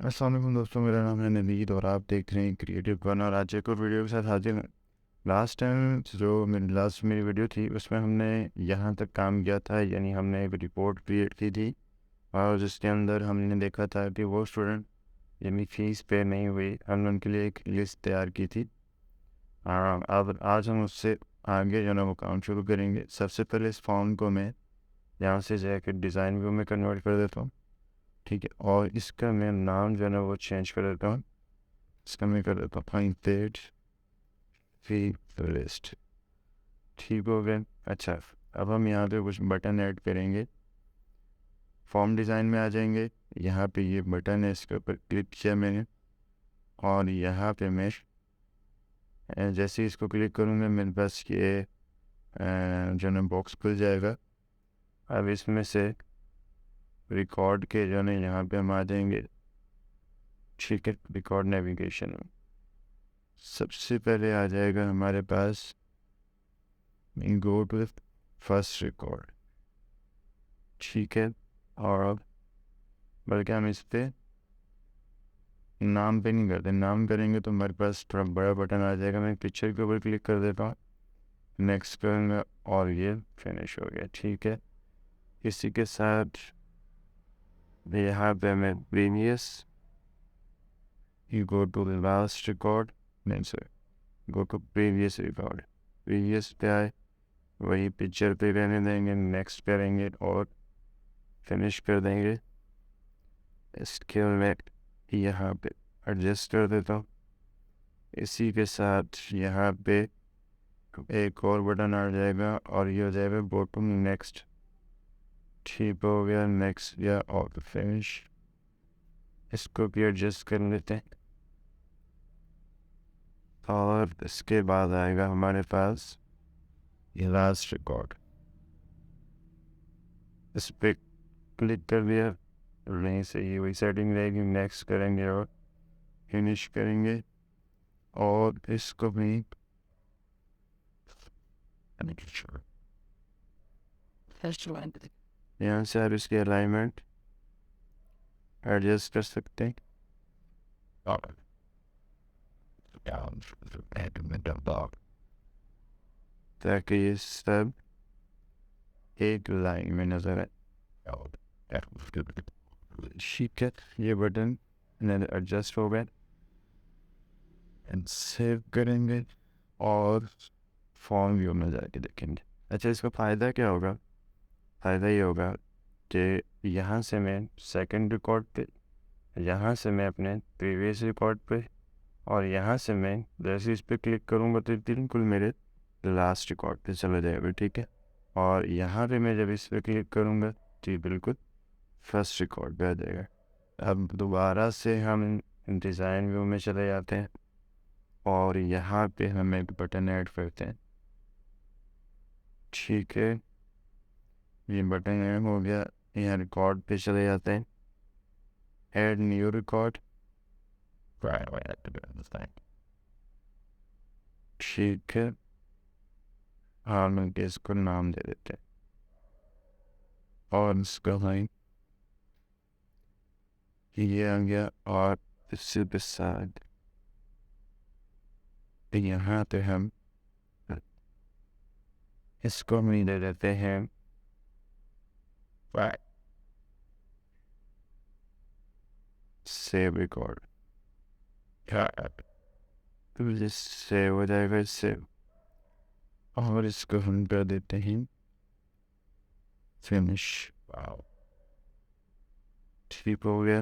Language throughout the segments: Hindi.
अस्सलाम वालेकुम दोस्तों, मेरा नाम है नवीद और आप देख रहे हैं क्रिएटिव वन। और आज एक और वीडियो के साथ हाजिर हैं। लास्ट टाइम जो मेरी वीडियो थी उसमें हमने यहाँ तक काम किया था, यानी हमने एक रिपोर्ट क्रिएट की थी और जिसके अंदर हमने देखा था कि वो स्टूडेंट यानी फ़ीस पे नहीं हुई, हमने उनके लिए एक लिस्ट तैयार की थी। अब आज हम उससे आगे जो ना वो काम शुरू करेंगे। सबसे पहले इस फॉर्म को मैं यहाँ से जाकर डिज़ाइन व्यू में कन्वर्ट कर देता हूँ, ठीक है। और इसका मैं नाम जो है ना वो चेंज कर देता हूँ। इसका मैं कर देता हूँ फाइन पेड फी लिस्ट, ठीक हो गया। अच्छा, अब हम यहाँ पे कुछ बटन ऐड करेंगे। फॉर्म डिज़ाइन में आ जाएंगे, यहाँ पे ये बटन है, इसके ऊपर क्लिक किया मैंने और यहाँ पे मैं जैसे ही इसको क्लिक करूँगा मेरे पास ये जो ना बॉक्स खुल जाएगा। अब इसमें से रिकॉर्ड के जो ना यहाँ पे हम आ जाएंगे, ठीक है। रिकॉर्ड नेविगेशन में सबसे पहले आ जाएगा हमारे पास go to the first record, ठीक है। और अब बल्कि हम इस पर नाम पे नहीं करते, नाम करेंगे तो हमारे पास थोड़ा बड़ा बटन आ जाएगा। मैं पिक्चर के ऊपर क्लिक कर देता हूँ, नेक्स्ट करूँगा और ये फिनिश हो गया, ठीक है। इसी के साथ यहाँ पे मैं previous you go to the last record, नहीं sir, go to previous record. Previous पे आए, वही पिक्चर पे रहने देंगे, नेक्स्ट करेंगे और फिनिश कर देंगे। इसके मैं यहाँ पे एडजस्ट कर देता हूँ। इसी के साथ यहाँ पे एक और बटन आ जाएगा और ये हो जाएगा गो टू नेक्स्ट, ठीक हो गया। नेक्स्ट या और फिनिश, इसको भी एडजस्ट कर लेते हैं। और इसके बाद आएगा हमारे पास ये लास्ट रिकॉर्ड, इस पर क्लिक कर दिया, नहीं से ही वही सेटिंग रहेगी। नेक्स्ट करेंगे और फिनिश करेंगे और इसको भी यहाँ से आप इसकी अलाइनमेंट एडजस्ट कर सकते हैं ताकि ये सब एक लाइन में नजर आए, ठीक है। ये बटन एडजस्ट हो गए, सेव करेंगे और फॉर्म व्यू में जाके देखेंगे। अच्छा, इसका फ़ायदा क्या होगा? फ़ायदा ये होगा कि यहाँ से मैं सेकंड रिकॉर्ड पे, यहाँ से मैं अपने प्रीवियस रिकॉर्ड पे और यहाँ से मैं जैसे इस पर क्लिक करूँगा तो बिल्कुल मेरे लास्ट रिकॉर्ड पे चला जाएगा, ठीक है। और यहाँ पे मैं जब इस पर क्लिक करूँगा तो बिल्कुल फर्स्ट रिकॉर्ड पे आ जाएगा। अब दोबारा से हम डिज़ाइन व्यू में चले जाते हैं और यहाँ पे हम एक बटन ऐड करते हैं, ठीक है। ये बटन ऐड हो गया। यहाँ रिकॉर्ड पे चले जाते हैं, ऐड न्यू रिकॉर्ड, ठीक है। हाँ, मिलके इसको नाम दे देते हैं और इसका लाइन ये आ गया। और इससे साथ यहाँ पे हम इसको भी दे देते हैं सेव रिकॉर्ड, तो ये सेव हो जाएगा इससे। और इसको हम कर देते हैं फिनिश, ठीक हो गया।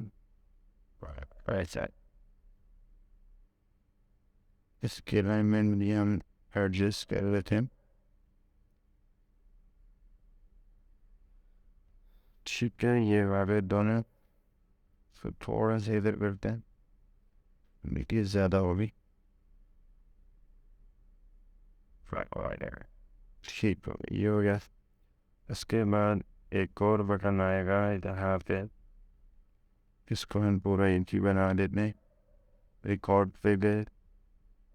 इसके अलाइनमेंट भी हम एडजस्ट कर लेते हैं, ठीक है। ये वाले दोनों तो थोड़ा सा इधर करते हैं, देखिए ज़्यादा होगी, ठीक हो गया, ये हो गया। इसके बाद एक और बटन आएगा यहाँ पे, इसको हम पूरा एक ही बना देते हैं। रिकॉर्ड पे गए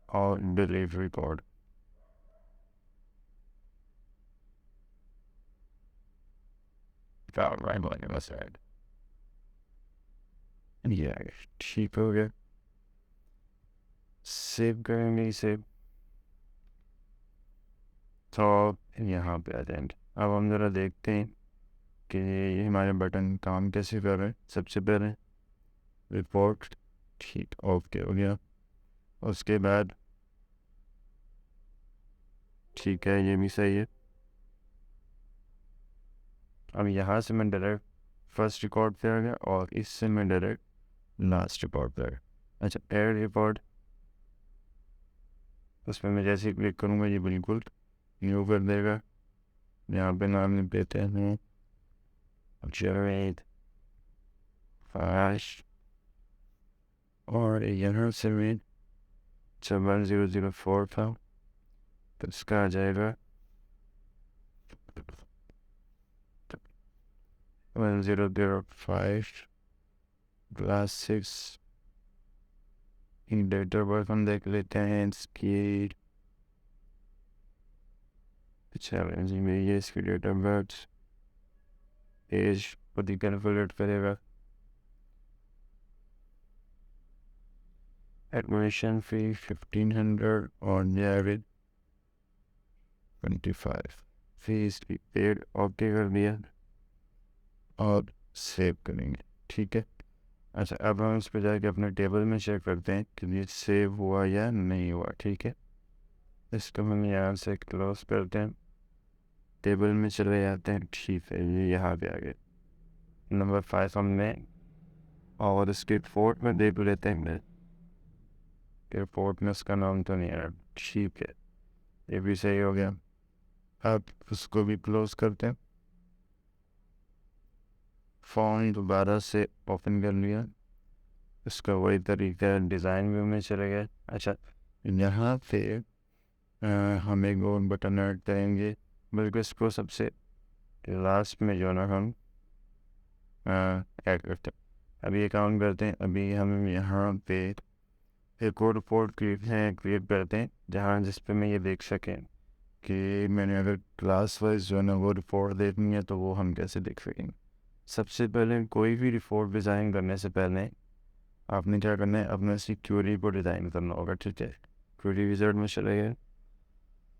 और डिलीट रिकॉर्ड, ये आ गया, ठीक हो गया। सेव करेंगे इसे तो यहाँ पे आ जाएंगे। अब हम ज़रा देखते हैं कि ये हमारे बटन काम कैसे कर रहे हैं। सबसे पहले रिपोर्ट, ठीक, ओके हो गया। उसके बाद ठीक है, ये भी सही है। अब यहाँ से मैं डायरेक्ट फर्स्ट रिकॉर्ड पे आ गया और इससे मैं डायरेक्ट लास्ट रिकॉर्ड पे आ गया। अच्छा, एड रिकॉर्ड, उसमें मैं जैसे ही क्लिक करूँगा ये बिल्कुल न्यू कर देगा। यहाँ पे नाम लिख देते हैं जनरेट फैश, और यहाँ से मैं 1004 था तो इसका आ जाएगा 1005 class 6। In date of birth हम देख लेते हैं इसकी। चैलेंज में ये इसकी डेट ऑफ बर्थ, एज खुद ही कैलकुलेट करेगा। एडमिशन फी 1500 और जैविड 25। फीस की पेड ओके कर दिया और सेव करेंगे, ठीक है। अच्छा, अब हम उस पर जाके अपने टेबल में चेक करते हैं कि ये सेव हुआ या नहीं हुआ, ठीक है। इसको हम यहाँ से क्लोज करते हैं, टेबल में चले जाते हैं, ठीक है। ये यहाँ पे आ गए नंबर 5 हमने, और इसके रिपोर्ट में देख लेते हैं रिपोर्ट में उसका नाम तो नहीं है, ठीक है। ये भी सही हो गया। अब उसको भी क्लोज करते हैं, फॉर्म दोबारा से ओपन कर लिया, इसका वही तरीका डिज़ाइन व्यू में चले गए। अच्छा, यहाँ पे हम एक और बटन ऐड करेंगे, बल्कि इसको सबसे लास्ट में जो ना हम ऐड करते हैं। अभी ये काम करते हैं, अभी हम यहाँ पे एक और रिपोर्ट क्रिएट करते हैं जहाँ जिस पे मैं ये देख सकें कि मैंने अगर क्लास वाइज जो है ना वो रिपोर्ट देखनी है तो वो हम कैसे देख सकेंगे। सबसे पहले कोई भी रिपोर्ट डिज़ाइन करने से पहले आपने क्या करना है, अपने सी क्वेरी को डिज़ाइन करना होगा, ठीक है। क्वेरी विज़ार्ड में चले गए,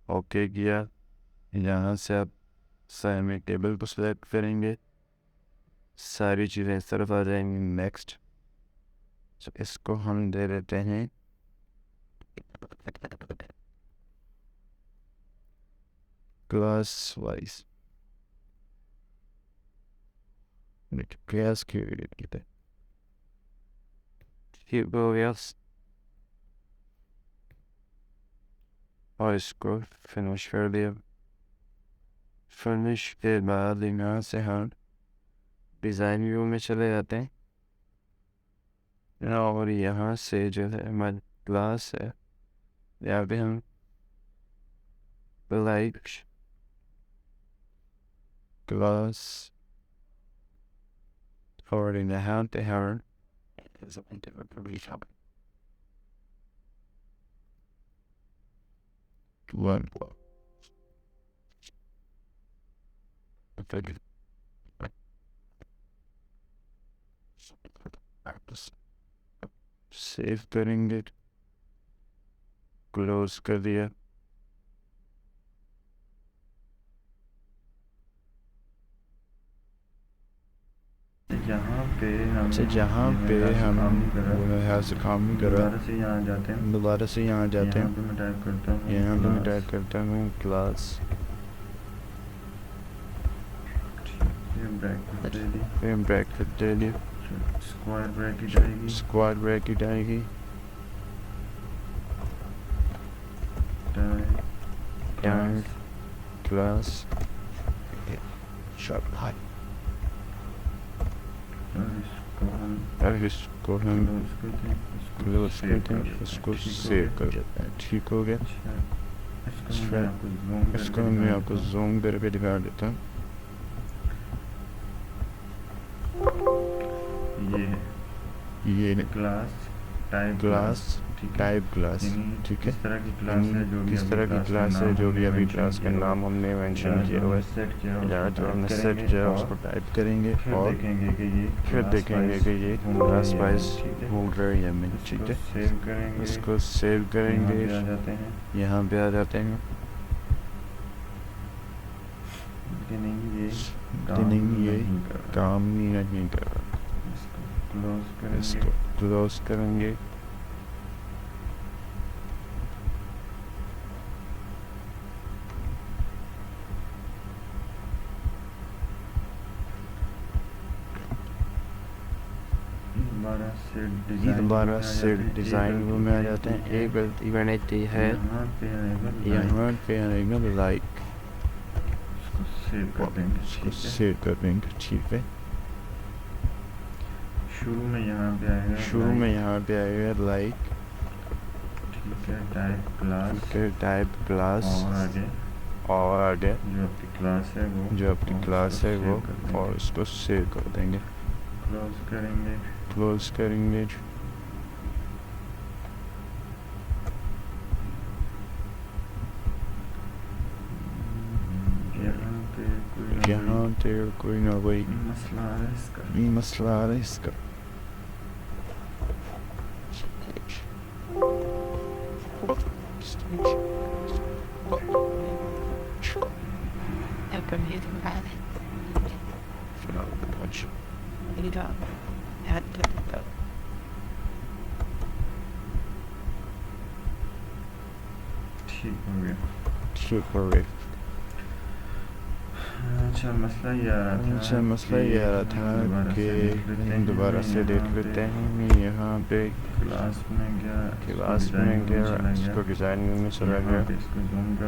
ओके किया, यहाँ से आप साइड टेबल को सिलेक्ट करेंगे, सारी चीज़ें इस तरफ आ जाएंगी। नेक्स्ट, तो इसको हम दे देते हैं क्लास वाइज, क्लास क्रिएट किया, ठीक हो गया। और इसको फिनिश कर दिया। फिनिश के बाद यहाँ से हम डिज़ाइन व्यू में चले जाते हैं, और यहाँ से जो है हमारी क्लास है, यहाँ पे हम लाइक क्लास, और यहाँ पे हम one सेव करेंगे, क्लोज कर दिया। जहाँ पे हम यहाँ से काम नहीं कर रहा, दोबारा से यहाँ जाते हैं, यहाँ पे मैं टाइप करता हूँ क्लास, ब्रैकेट दे दी, स्क्वायर ब्रैकेट आएगी, क्लास शॉर्ट हाई, इसको हम क्लोज करते हैं, इसको सेव कर देते हैं, ठीक हो गया। इसको मैं आपको जूम करके दिखा देता हूँ। ये क्लास टाइप क्लास, ठीक है। किस तरह की क्लास है जो भी किस तरह की क्लास है जो भी अभी क्लास का नाम हमने मेंशन किया हुआ है, या जो हमने सेट किया है उसको टाइप करेंगे और फिर देखेंगे कि ये क्लास वाइज घूम रहा है या नहीं, ठीक है। सेव करेंगे, इसको सेव करेंगे, यहाँ पे आ जाते हैं। नहीं ये काम नहीं कर रहा, इसको क्लोज करेंगे। दोबारा से डिज़ाइन व्यू में आ जाते हैं। एक गलती मैंने की है, यहाँ पे आएगा लाइक, इसको सेव कर देंगे, ठीक है। शुरू में यहाँ पे आएगा लाइक, ठीक है, टाइप क्लास और आगे जो आपकी क्लास है वो और इसको सेव कर देंगे, क्लोज करेंगे। यहाँ पे कोई ना कोई मसला आ रहा है इसका। ठीक हो गया। अच्छा, मसला ये आ रहा था कि दोबारा से देख लेते हैं। यहाँ पे क्लास में गया, इसको डिज़ाइन में चला गया,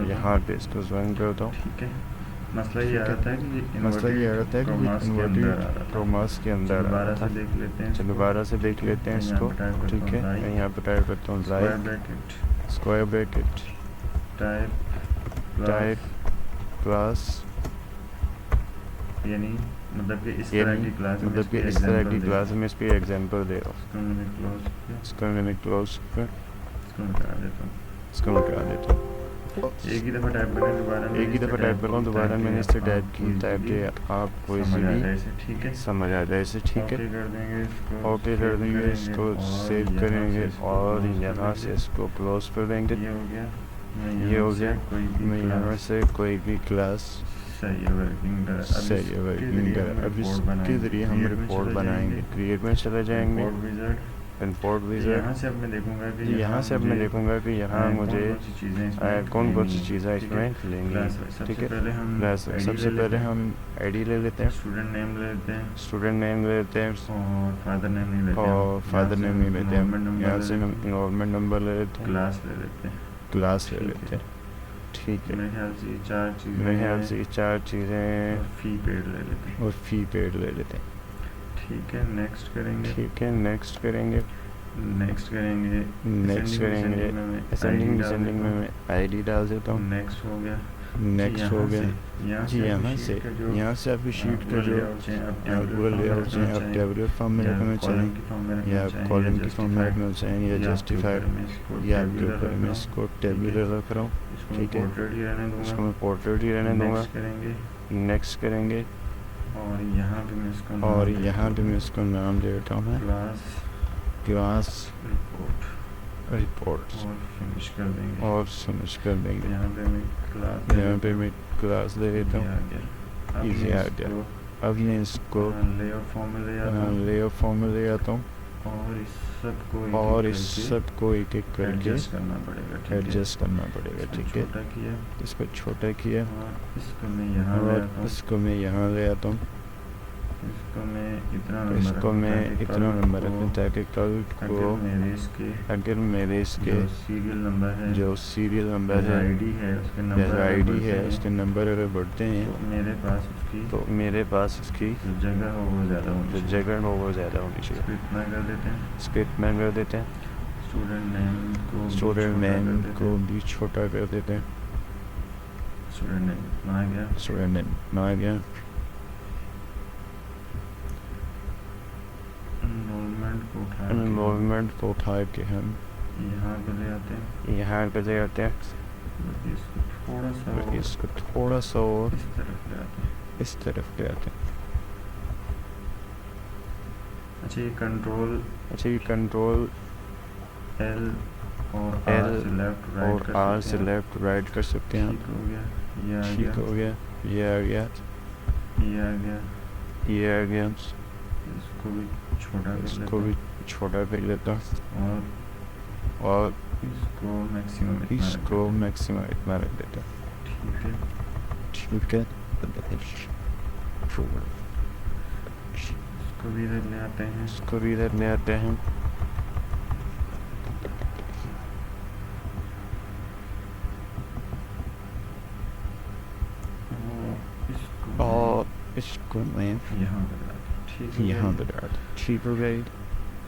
यहाँ पे इसको जूम कर दो, ठीक है। मसला ये आ रहा था कि इन्वर्टेड कॉमास के अंदर आ रहा था। चलो दोबारा से देख लेते हैं इसको, ठीक है। मैं यहाँ पे टाइप करता हूँ like square bracket type class, यानी मतलब कि इस तरह की क्लास में इस पर एग्जांपल दे रहा हूँ। इसको मैंने क्लोज कर, इसको मिटा देता हूँ। एक ही दफ़ा टाइप कर रहा हूँ, दोबारा मैंने इससे टाइप किया, आप कोई भी समझ आ जाए इसे, ठीक है। ओके कर देंगे, इसको सेव करेंगे और यहाँ से इसको क्लोज कर देंगे। ये हो गया। मैं यहाँ से कोई भी क्लास सही है वर्किंग कर। अब इसके ज़रिए हम रिपोर्ट बनाएंगे। क्रिएट में चले जाएंगे, इंपोर्ट विज़ार्ड। यहाँ से अब मैं देखूँगा कि यहाँ मुझे कौन सी चीज़ें इसमें लेंगी, ठीक है। सबसे पहले हम आईडी ले लेते हैं, स्टूडेंट नेम ले लेते हैं और फादर नेम नहीं लेते हैं। यहाँ से हम इन्वॉल्वमेंट नंबर ले लेते हैं, क्लास ले लेते हैं, ठीक है। मेरे ख्याल से ये 4 चीज़ें और फी पेड ले लेते हैं, ठीक है। नेक्स्ट करेंगे। असेंडिंग डिसेंडिंग में मैं आईडी डाल देता हूँ। नेक्स्ट हो गया जी। यहाँ से आपकी शीट का जो गूगल लेआउट है, आप टेबुलर फॉर्म में रखना चाहें या कॉलम की फॉर्म में रखना चाहें या जस्टिफाइड, या आपके ऊपर मैं इसको टेबुलर रख रहा हूँ, ठीक है। इसको मैं पोर्ट्रेट ही रहने दूँगा। नेक्स्ट करेंगे और यहाँ पे मैं इसको नाम दे देता हूँ क्लास रिपोर्ट और फिनिश कर देंगे। यहाँ पे मैं क्लास दे देता हूँ, इजी आ गया। अब मैं इसको लेआउट फॉर्म में ले आता हूँ और इस सब को एक एक करके एडजस्ट करना पड़ेगा, ठीक है। इसको छोटा किया और इसको मैं यहाँ ले आता हूँ। इसको मैं इतना नंबर रखूँ ताकि कल को अगर मेरे इसके जो सीरियल नंबर है या आईडी है उसके नंबर अगर बढ़ते हैं तो मेरे पास उसकी जो जगह हो वो ज़्यादा होनी चाहिए। इसको इतना कर देते हैं। स्टूडेंट नेम को भी छोटा कर देते हैं। स्टूडेंट नेम आ गया। इन्वॉल्वमेंट को उठा के हम यहाँ पे ले आते हैं, यहाँ पे ले आते हैं, बल्कि इसको थोड़ा सा बल्कि इसको थोड़ा सा और इस तरफ ले आते हैं। इस तरफ ले आते हैं। अच्छा ये कंट्रोल अच्छा ये कंट्रोल एल और L आर से लेफ्ट राइट और कर R सकते से हैं। लेफ्ट राइट कर सकते हैं। ठीक हो गया, ये आ ठीक गया, हो गया, ये आ गया, ये आ गया, ये आ गया। इसको भी छोटा कर इसको लेते भी हैं छोटा कर लेता हूँ और इसको मैक्सिमम इतना रख इसको देते हैं। मैक्सिमम इतना रख देता हूँ। ठीक है, ठीक है, इसको भी इधर ले आते हैं। इसको भी इधर ले आते हैं। और इसको मैं यहाँ पे डालते हैं। ठीक है, यहाँ पे डाल ठीक हो गई।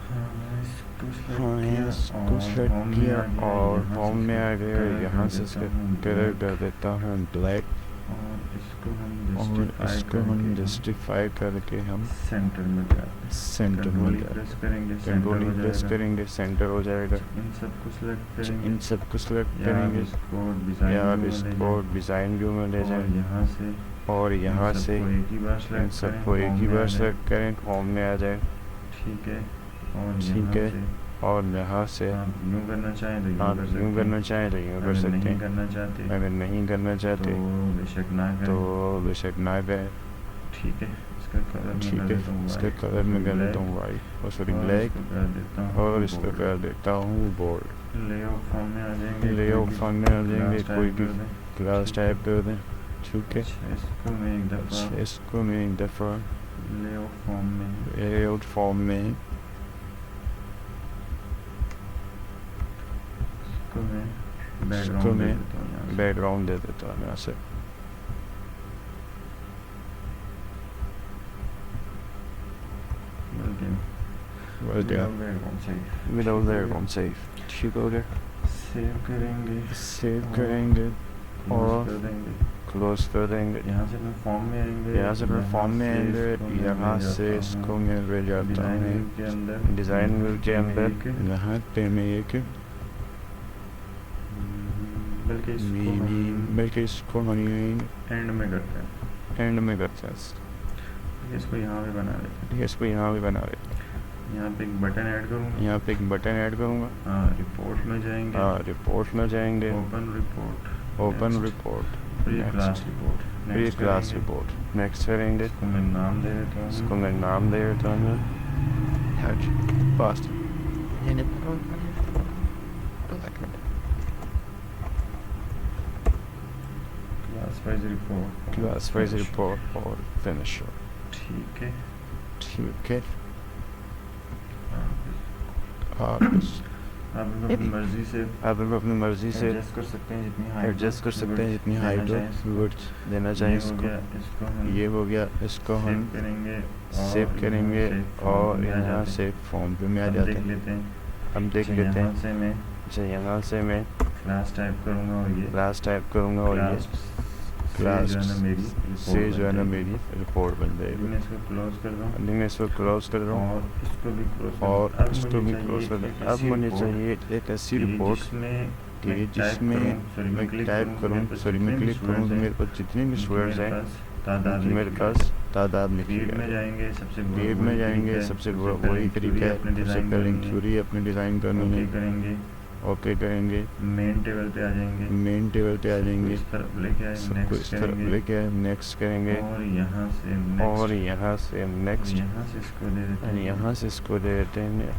हाँ इसको हाँ select इसको किया सेट और किया home में आ और गया, होम में आ गया। यहाँ से इसका कलर black कर देता हूँ ब्लैक और इसको हम और इसको हम justify जस्टिफाई करके हम सेंटर में ले आते हैं। सेंटर में कंट्रोल ले प्रेस करेंगे, कंट्रोल सेंटर हो प्रेस जाएगा। करेंगे, सेंटर हो जाएगा। इन सबको सेलेक्ट करेंगे, इन सबको सेलेक्ट या आप करेंगे इसको या आप डिज़ाइन इसको डिज़ाइन व्यू में ले और जाएं यहाँ से और यहाँ से सबको एक ही बार इन सेलेक्ट सबको एक ही बार सेलेक्ट करें, होम में आ जाए। ठीक है, और ठीक है, यहाँ से और यहाँ से आप यूँ करना चाहें तो आप यूँ कर यूँ सकते करना हैं। चाहें तो यूँ कर अगर सकते नहीं हैं। करना चाहते अगर नहीं करना तो चाहते बेशक ना तो करें। बेशक ना करें। ठीक है, इसका कलर मैं ठीक कर है, देता हूँ इसका white, कलर मैं कर black, देता हूँ वाइट और सॉरी और ब्लैक इसको कर देता हूँ और इसको bold। कर देता हूँ बोल्ड। लेआउट फॉर्म में आ जाएंगे, लेआउट फॉर्म में आ जाएंगे, class कोई type भी कर दें। क्लास टाइप कर दें। ठीक है, अच्छा, इसको मैं एक दफ़ा अच्छा इसको मैं एक दफ़ा लेआउट फॉर्म में लेआउट फॉर्म में इसको मैं इसको बैकग्राउंड दे मैं देता हूँ यहाँ से। बैकग्राउंड दे देता हूँ यहाँ से। बल्कि बढ़िया, बैकग्राउंड चाहिए। Without background safe. ठीक हो गया, सेव करेंगे, सेव और करेंगे close और कर देंगे। क्लोज कर देंगे। यहाँ से मैं फॉर्म में आएंगे, यहाँ से मैं फॉर्म में आएंगे, यहाँ से इसको मैं ले जाता डिज़ाइन हूँ व्यू के अंदर, डिज़ाइन व्यू के अंदर। यहाँ पे मैं एक बल्कि इसको हम बल्कि इसको हम एंड में करते हैं। एंड में करते हैं। इसको यहाँ पे बना देते ठीक है, इसको यहाँ भी बना देते हैं। हैं। यहाँ पे एक बटन ऐड करूँगा। यहाँ पे एक बटन ऐड करूँगा। हाँ, रिपोर्ट में जाएंगे, हाँ रिपोर्ट में जाएंगे, open report, open report, pre class report, pre next class करेंगे। रिपोर्ट, नेक्स्ट करेंगे। इसको मैं नाम दे देता हूँ। इसको मैं नाम दे देता हूँ fast. Class wise report, class wise report और फिनिश। ठीक है। ठीक है, आप आप आप अपनी मर्जी से आप अपनी मर्जी से एडजस्ट कर सकते हैं, जितनी हाइट एडजस्ट कर सकते हैं, जितनी हाइट विड्थ देना चाहें इसको। इसको हम ये हो गया, इसको सेव हम करेंगे सेव करेंगे और यहाँ यहाँ से फॉर्म पे में आ हम जाते देख हैं। लेते हैं। हम देख अच्छा, लेते यहाँ हैं। से मैं अच्छा यहाँ से मैं क्लास टाइप करूँगा और ये क्लास टाइप करूँगा और ये क्लास क्लास जो है ना मेरी से जो है ना मेरी रिपोर्ट बन मैं जाएगी। इसको क्लोज कर दूँ अभी मैं इसको क्लोज कर रहा हूँ और इसको भी क्लोज कर और दूँ। अब इसको भी मुझे क्लोज कर चाहिए दूँ। एक अब ऐसी मुझे रिपोर्ट चाहिए एक ऐसी कि रिपोर्ट जिसमें कि मैं जिसमें मैं टाइप करूँ, सॉरी मैं क्लिक करूँ तो मेरे पास जितने भी स्टूडेंट्स हैं तादाद मेरे पास तादाद लिखी फीड में है। जाएंगे, सबसे फीड में जाएंगे, सबसे वही तरीका है, सबसे पहले क्यूरी अपने डिज़ाइन करनी है। करेंगे, ओके करेंगे, मेन टेबल पे आ जाएंगे, मेन टेबल पे आ जाएंगे, इस तरफ लेके आए, सबको इस नेक्स्ट तरफ करेंगे लेके नेक्स्ट करेंगे और यहाँ से और नेक्स्ट, यहाँ से नेक्स्ट यहाँ से इसको दे देते और हैं यहाँ से इसको दे देते हैं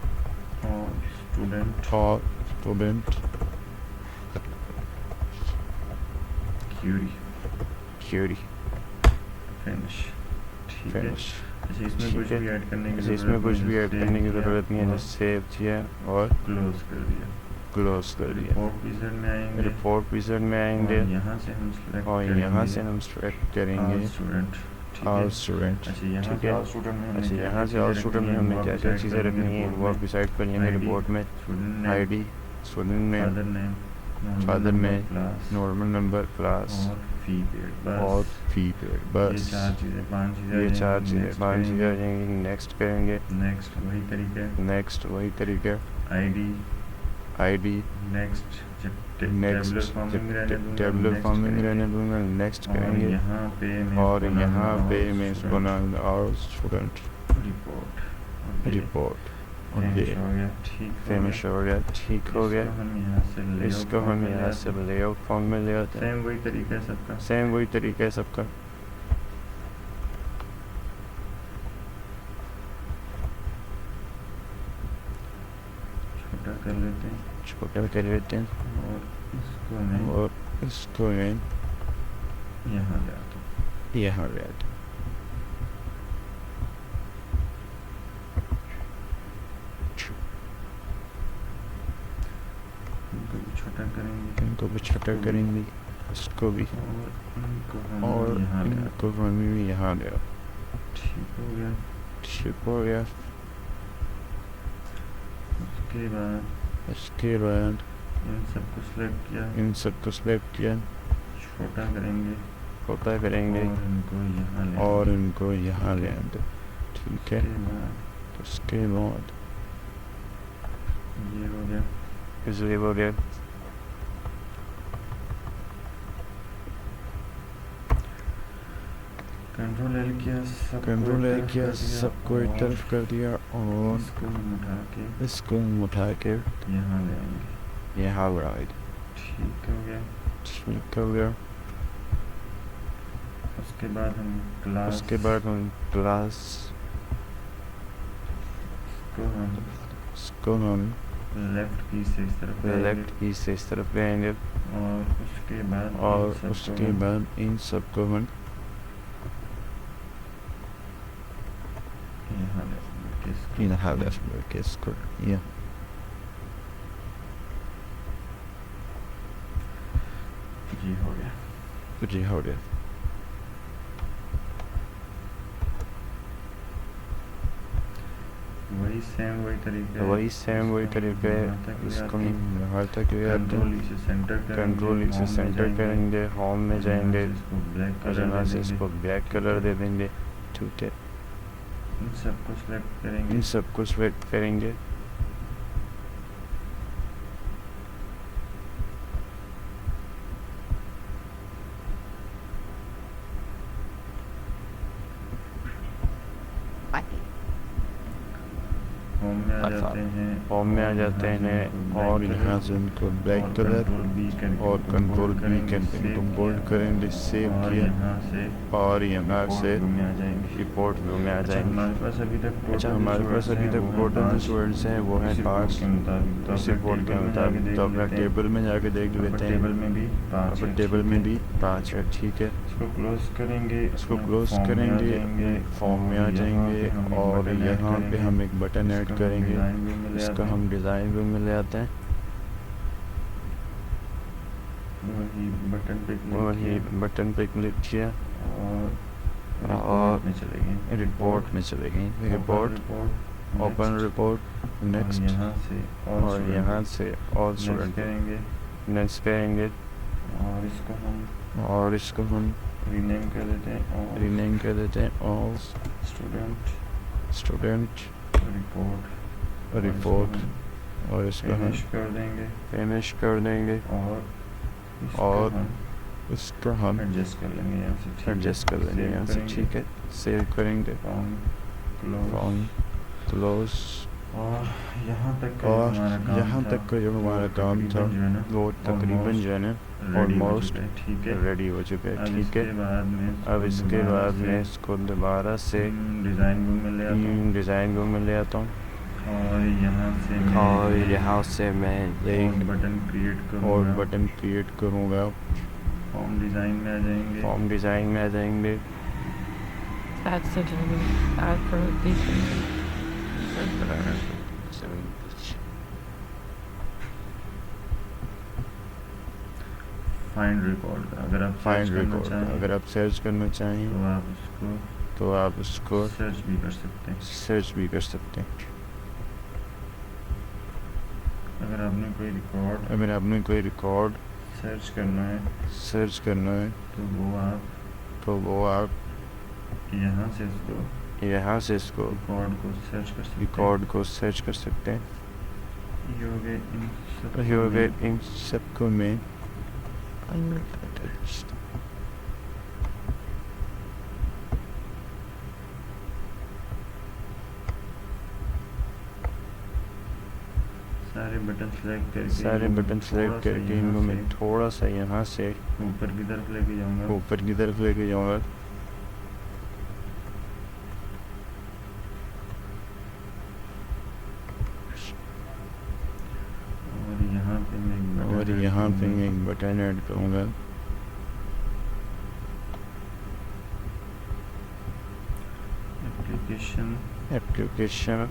और स्टूडेंट और स्टूडेंट क्यूरी क्यूरी फिनिश। ठीक है, फिनिश। अच्छा इसमें ठीक कुछ है। भी ऐड करने की अच्छा इसमें कुछ भी ऐड करने की ज़रूरत नहीं है, और जस्ट सेव किया और क्लोज कर दिया। क्लोज कर दिया। रिपोर्ट विज़ार्ड में आएंगे, रिपोर्ट विज़ार्ड में आएंगे और यहाँ से हम सेलेक्ट और करेंगे यहाँ से हम सेलेक्ट करेंगे स्टूडेंट। ठीक और है, स्टूडेंट। अच्छा यहाँ ठीक से है, ऑल स्टूडेंट में हमने अच्छा क्या यहाँ से और स्टूडेंट में हमने क्या क्या चीज़ें रखनी है वो आप डिसाइड कर लेंगे रिपोर्ट में। Student name, ID, student name, father name, father name, class normal number, class और फी पेड, और बस फी पेड। ये बस चार चीज़ें, पांच चीज़ें, ये चार चीज़ें, पांच चीज़ें आ जाएंगी। नेक्स्ट करेंगे, नेक्स्ट वही तरीका है, नेक्स्ट वही तरीका, ID, ID next next tabular next forming करेंगे रहने दूंगा, नेक्स्ट और करेंगे यहाँ पे मैं और इसको यहाँ डालूंगा पे और मैं इसको स्टूडेंट नाम और स्टूडेंट रिपोर्ट ओके रिपोर्ट और फिनिश ये हो गया ठीक हो फिनिश गया हो गया, ठीक हो गया। इसको हम यहाँ से लेआउट इसको फॉर्म हम में ले यहाँ आते से हैं लेआउट फॉर्म में ले आते हैं। सेम वही तरीका है सबका सेम वही तरीका है सबका। छोटा कर लेते हैं छोटा कर लेते हैं और इसको मैं और इसको मैं यहाँ ले आता हूँ यहाँ ले आते हैं। इनको भी छोटा करेंगे इनको भी छोटा करेंगे, इसको भी और इनको हम भी यहाँ ले आओ। ठीक हो गया ठीक हो गया। उसके बाद इन सबको सेलेक्ट किया इन सबको सेलेक्ट किया, छोटा करेंगे छोटा करेंगे और इनको यहाँ ले और इनको यहाँ ले आते। ठीक है, उसके बाद ये हो गया इसलिए हो गया। कंट्रोल एल किया सबको एक तरफ कर दिया और इसको उठा के यहाँ ले आएंगे यहाँ राइट। ठीक हो गया ठीक हो गया। उसके बाद हम क्लास इसको हम लेफ्ट की से इस तरफ लेंगे और उसके बाद इन सबको हम यहाँ लेफ्ट में इसको ये जी हो गया जी हो गया। वही सेम वही तरीके इसको यहाँ तक कंट्रोल से सेंटर करेंगे, होम में जाएंगे और यहाँ से इसको ब्लैक कलर दे देंगे। ठीक है, इन सबको सेलेक्ट करेंगे होम में आ जाते हैं और यहाँ से उनको ब्लैक कलर और कंट्रोल बी करके बोल्ड करेंगे, सेव किया और यहाँ से रिपोर्ट व्यू में आ जाएंगे। अच्छा, हमारे पास अभी तक टोटल जो वर्ड्स हैं वो हैं 5 इस रिपोर्ट के मुताबिक। तो अपना टेबल में जाके देख लेते हैं, टेबल में भी 5 है। ठीक है, इसको क्लोज करेंगे फॉर्म में आ जाएंगे और यहाँ पे हम एक बटन ऐड करेंगे, इसका हम डिज़ाइन व्यू में ले आते हैं। वही बटन पे क्लिक किया और रिपोर्ट में चले गए। रिपोर्ट ओपन रिपोर्ट नेक्स्ट और यहाँ से ऑल स्टूडेंट नेक्स्ट करेंगे और इसको हम रीनेम कर देते हैं ऑल स्टूडेंट रिपोर्ट और इसको हम फिनिश कर देंगे और इसको हम एडजस्ट कर लेंगे यहाँ से। ठीक है, सेव करेंगे फ्रॉम क्लोज और यहाँ तक का जो हमारा काम था वो तकरीबन जो है ना ऑलमोस्ट रेडी हो चुका है। ठीक है, अब इसके बाद मैं इसको दोबारा से डिज़ाइन व्यू में ले आता हूँ और यहाँ से मैं बटन क्रिएट करूँगा। फॉर्म डिज़ाइन में आ जाएंगे फाइंड रिकॉर्ड अगर आप सर्च करना चाहें तो आप उसको सर्च भी कर सकते हैं। अगर आपने कोई रिकॉर्ड सर्च करना है तो वो आप यहाँ से इसको रिकॉर्ड को सर्च कर सकते हैं। योगे इन सबको में सारे बटन सेलेक्ट करके इनको मैं थोड़ा सा यहाँ से ऊपर की तरफ लेके जाऊँगा और यहाँ पे मैं एक बटन ऐड करूँगा एप्लीकेशन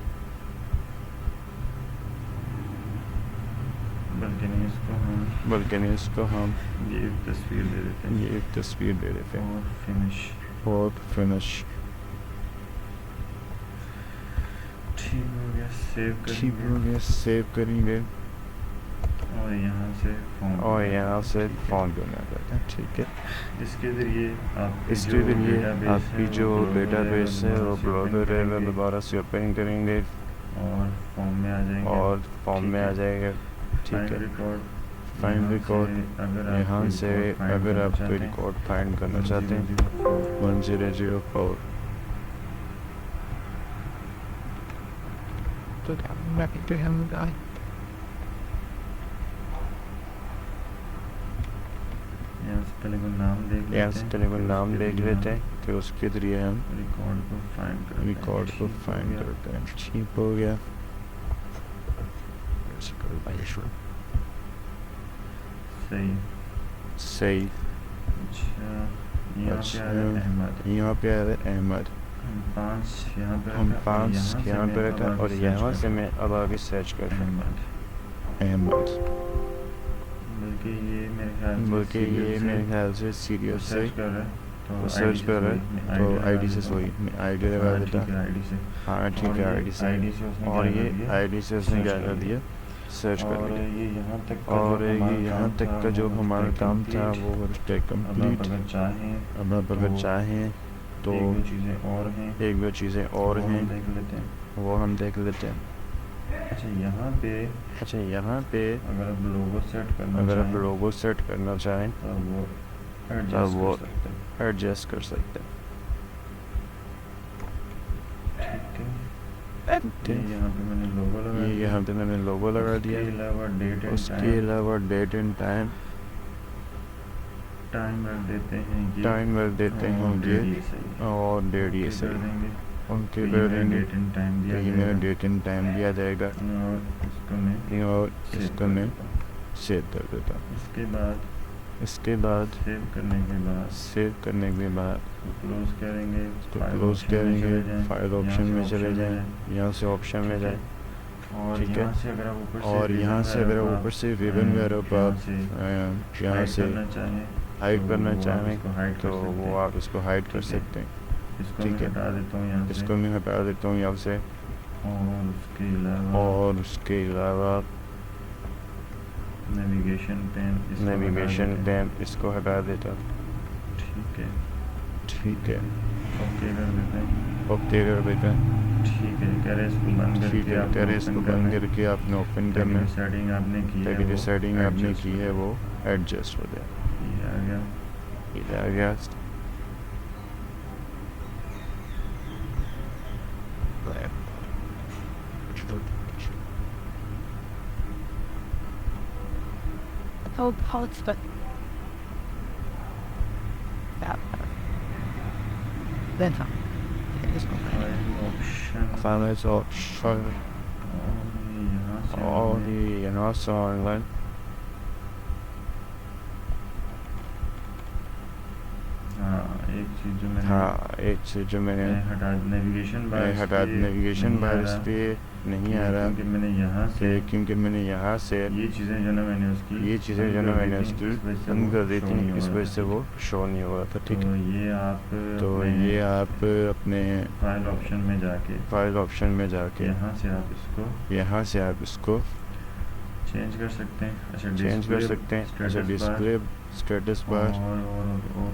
बल्कि नहीं इसको हम ये एक तस्वीर दे देते हैं और फिनिश ठीक हो गया सेव करेंगे और यहाँ से फ़ोन करना पड़ता है। ठीक है, इसके ज़रिए आपकी जो डेटाबेस है वो ब्राउज़र है वो दोबारा से ओपन करेंगे और फॉर्म में आ जाएगा। ठीक है, फाइंड रिकॉर्ड यहाँ से अगर आप कोई रिकॉर्ड फाइंड करना चाहते हैं 1004 तो यहाँ से पहले को नाम देख लेते हैं फिर उसके ज़रिए हम रिकॉर्ड को फाइंड करते हैं। ठीक हो गया, सही। अच्छा, यहाँ पे आ रहा है अहमद, हम 5 यहाँ पे रखा और यहाँ से मैं अब आगे सर्च करता हूँ अहमद, बल्कि ये मेरे ख्याल से सीरियल से सर्च कर रहा है तो आईडी से सोई मैं आईडी लगा देता। हाँ ठीक है, आईडी से, और ये आईडी से उसने क्या कर दिया सर्च कर लिया। और ये यहाँ तक का जो हमारा काम था वो कंप्लीट। अब आप अगर चाहें तो एक दो चीज़ें और हैं वो हम देख लेते हैं। अच्छा, यहाँ पे अगर आप लोगो सेट करना चाहें तब वो एडजस्ट कर सकते हैं। ठीक है, यहाँ पे मैंने लोगो लगा दिया। उसके अलावा डेट एंड टाइम रख देते हैं और डेट ये सही उनके कर देंगे। ये मेरा डेट एंड टाइम दिया जाएगा और इसको मैं सेव कर देता हूँ। इसके बाद सेव करने के बाद क्लोज करेंगे, फाइल ऑप्शन में चले जाएं, यहाँ से ऑप्शन में जाएं। ठीक है, और यहाँ से अगर आप ऊपर से रिबन वगैरह पर यहाँ से हाइड करना चाहें तो वो आप इसको हाइड कर सकते हैं। ठीक है, इसको मैं हटा देता हूँ यहाँ से। और उसके अलावा नेविगेशन पेन इसको हटा देता। ठीक है, ओके कर देते हैं। ठीक है, कैरेज को बंद करके आपने ओपन करना है ताकि जो सेटिंग आपने की है वो एडजस्ट हो जाए। ये आ गया। Oh, pulse, but that then some. Finally, it's all shut. Oh, यहाँ से ऑनलाइन एक चीज़ जो मैंने नेविगेशन बार इस पर नहीं आ रहा क्योंकि मैंने यहाँ से ये चीज़ें जो ना मैंने उसकी बंद कर दी थी, इस वजह से वो शो नहीं हो रहा था। ठीक है, तो ये आप अपने फाइल ऑप्शन में जाके यहाँ से आप इसको चेंज कर सकते हैं। अच्छा, डिस्प्ले स्टेटस बार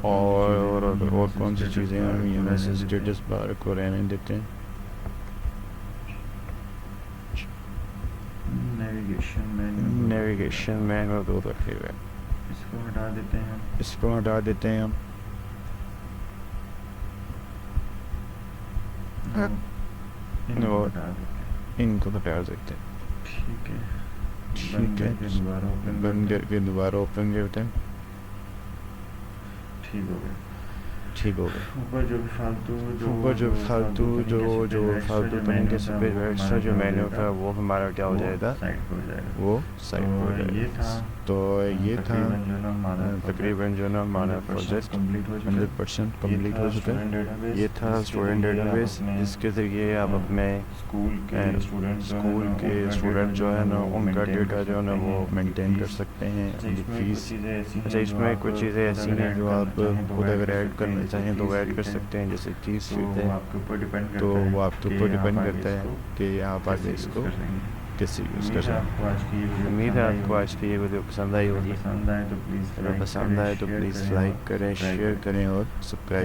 और कौन सी चीज़ें हम यहाँ से स्टेटस बार को रहने देते हैं। नेविगेशन में दो रखे हुए हैं। इसको हटा देते हैं हम। और इनको हटा देते हैं। ठीक है, बंद करके दोबारा ओपन करते हैं। ठीक हो गया। ऊपर जो फालतू जो फालतू तरीके से एक्स्ट्रा जो मेन्यू था वो हमारा क्या हो जाएगा, वो साइड पर हो जाएगा। तो ये था तकरीबन जो ना हमारा प्रोजेक्ट 100% कम्प्लीट हो चुका है। ये था स्टूडेंट डेटाबेस, जिसके ज़रिए आप अपने स्कूल के स्टूडेंट जो है ना उनका डेटा जो है ना वो मेंटेन कर सकते हैं। उनकी फीस, अच्छा इसमें कुछ चीज़ें ऐसी हैं जो आप खुद अगर ऐड करना चाहें तो ऐड कर सकते हैं, जैसे फीस है तो वो आपके ऊपर डिपेंड करता है कि आप आगे इसको कैसे यूज़ कर रहे हैं। उम्मीद है आपको आज की ये वीडियो पसंद आई होगी। अगर पसंद आए तो प्लीज़ लाइक करें, शेयर करें और सब्सक्राइब